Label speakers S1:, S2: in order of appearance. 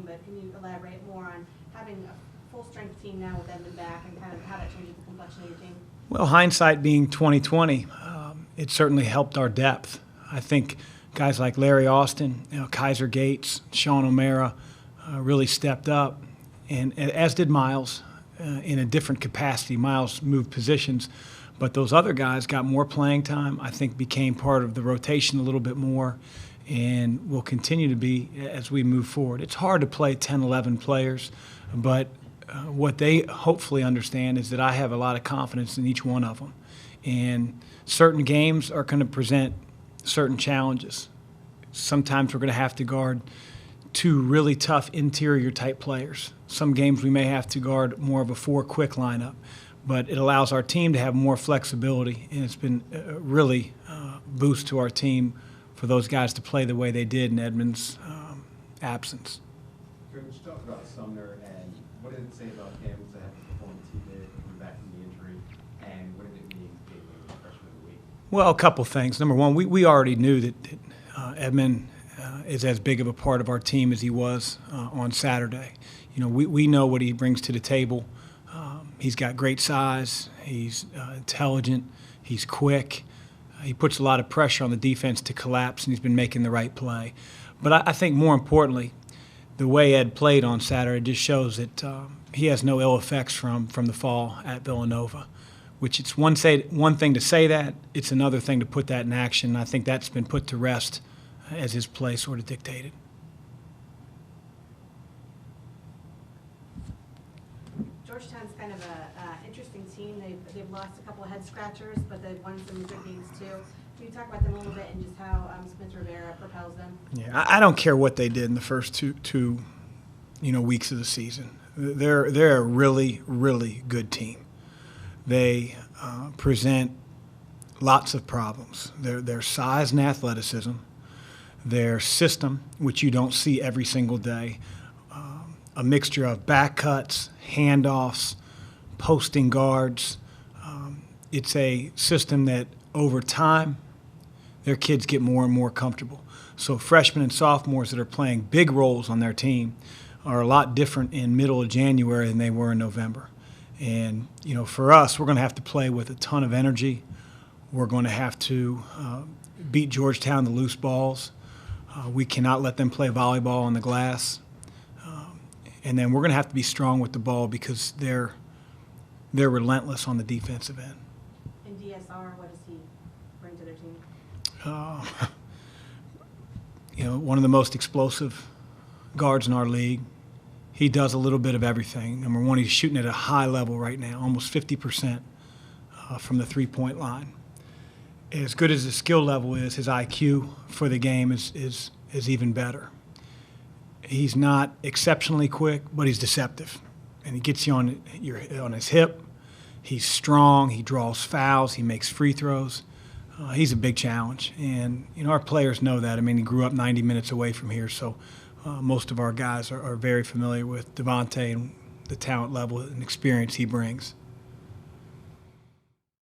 S1: but can you elaborate more on having a full-strength team now with Edmond back and kind of how that changes the complexion of your team?
S2: Well, hindsight being 2020, it certainly helped our depth. I think guys like Larry Austin, Kaiser Gates, Sean O'Mara really stepped up, and as did Miles in a different capacity. Miles moved positions, but those other guys got more playing time, I think became part of the rotation a little bit more, and will continue to be as we move forward. It's hard to play 10, 11 players, but what they hopefully understand is that I have a lot of confidence in each one of them. And certain games are going to present certain challenges. Sometimes we're going to have to guard two really tough interior type players. Some games we may have to guard more of a 4-quick lineup, but it allows our team to have more flexibility, and it's been a really boost to our team for those guys to play the way they did in Edmond's absence.
S3: Coach, talk about Sumner, and what did it say about him to have the performance he did coming back from the injury, and what did it mean being the freshman of the week?
S2: Well, a couple things. Number one, we already knew that Edmond is as big of a part of our team as he was on Saturday. You know, we know what he brings to the table. He's got great size. He's intelligent. He's quick. He puts a lot of pressure on the defense to collapse, and he's been making the right play. But I think more importantly, the way Ed played on Saturday just shows that he has no ill effects from the fall at Villanova, which it's one thing to say that, it's another thing to put that in action. I think that's been put to rest as his play sort of dictated.
S1: Georgetown's kind of an interesting team. They've lost a couple of head scratchers, but they've won some good games too. Can you talk about them a little bit and just how Spencer Rivera propels them?
S2: Yeah, I don't care what they did in the first two weeks of the season. They're a really, really good team. They present lots of problems. Their size and athleticism, their system, which you don't see every single day, a mixture of back cuts, handoffs, posting guards. It's a system that over time their kids get more and more comfortable. So freshmen and sophomores that are playing big roles on their team are a lot different in middle of January than they were in November. And, for us, we're going to have to play with a ton of energy. We're going to have to beat Georgetown to loose balls. We cannot let them play volleyball on the glass. And then we're going to have to be strong with the ball because they're relentless on the defensive end.
S1: And DSR, what does he bring to their team?
S2: One of the most explosive guards in our league. He does a little bit of everything. Number one, he's shooting at a high level right now, almost 50% from the three-point line. As good as his skill level is, his IQ for the game is even better. He's not exceptionally quick, but he's deceptive, and he gets you on his hip. He's strong. He draws fouls. He makes free throws. He's a big challenge, and our players know that. I mean, he grew up 90 minutes away from here, so most of our guys are very familiar with Devontae and the talent level and experience he brings.